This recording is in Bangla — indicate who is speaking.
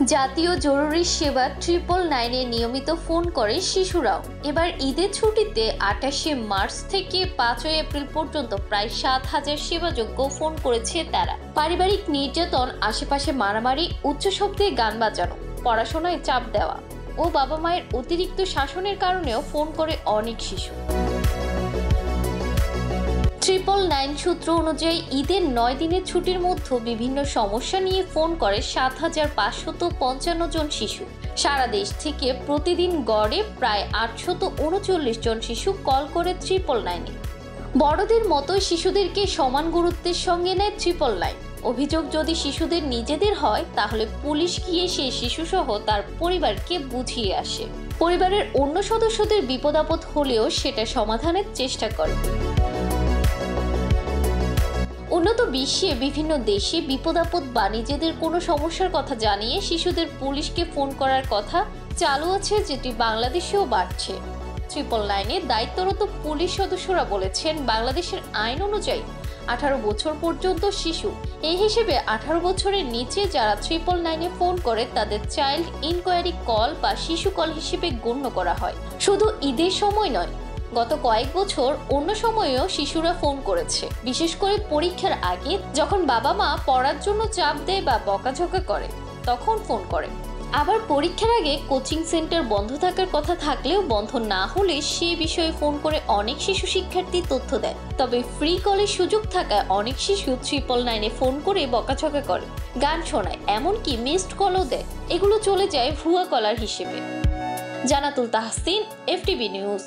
Speaker 1: জাতীয় জরুরি সেবা 999-এ নিয়মিত ফোন করে শিশুরাও। এবার ঈদের ছুটিতে 28শে মার্চ থেকে 5ই এপ্রিল পর্যন্ত প্রায় 7,000 সেবাযোগ্য ফোন করেছে তারা। পারিবারিক নির্যাতন, আশেপাশে মারামারি, উচ্চ শব্দে গান বাজানো, পড়াশোনায় চাপ দেওয়া ও বাবা মায়ের অতিরিক্ত শাসনের কারণেও ফোন করে অনেক শিশু। 999 সূত্র অনুযায়ী ঈদের 9 দিনের ছুটির মধ্যে বিভিন্ন সমস্যা নিয়ে ফোন করে 7,555 জন শিশু। সারা দেশ থেকে প্রতিদিন গড়ে প্রায় 839 জন শিশু কল করে 999-এ। বড়দের মতোই শিশুদেরকে সমান গুরুত্বের সঙ্গে নেয় 999। অভিযোগ যদি শিশুদের নিজেদের হয় তাহলে পুলিশ গিয়ে সেই শিশুসহ তার পরিবারকে বুঝিয়ে আসে। পরিবারের অন্য সদস্যদের বিপদ আপদ হলেও সেটা সমাধানের চেষ্টা করে। উন্নত বিশ্বে বিভিন্ন দেশে বিপদ আপদ বা নিজেদের কোনো সমস্যার কথা জানিয়ে শিশুদের পুলিশকে ফোন করার কথা চালু আছে, যেটি বাংলাদেশেও বাড়ছে। 999-এ দায়িত্বরত পুলিশ সদস্যরা বলেছেন, বাংলাদেশের আইন অনুযায়ী 18 বছর পর্যন্ত শিশু। এই হিসেবে 18 বছরের নিচে যারা 999-এ ফোন করে তাদের চাইল্ড ইনকোয়ারি কল বা শিশু কল হিসেবে গণ্য করা হয়। শুধু ঈদের সময় নয়, গত কয়েক বছর অন্য সময়েও শিশুরা ফোন করেছে, বিশেষ করে পরীক্ষার আগে যখন বাবা মা পড়ার জন্য চাপ দেয় বা বকাঝকা করে তখন ফোন করে। আবার পরীক্ষার আগে কোচিং সেন্টার বন্ধ থাকার কথা থাকলেও বন্ধ না হলে সে বিষয়ে ফোন করে অনেক শিশু শিক্ষার্থী তথ্য দেয়। তবে ফ্রি কলের সুযোগ থাকায় অনেক শিশু 999-এ ফোন করে বকাঝকা করে, গান শোনায়, এমনকি মিসড কলও দেয়। এগুলো চলে যায় ভুয়া কলার হিসেবে। Jannatul Tahsin, FTV news.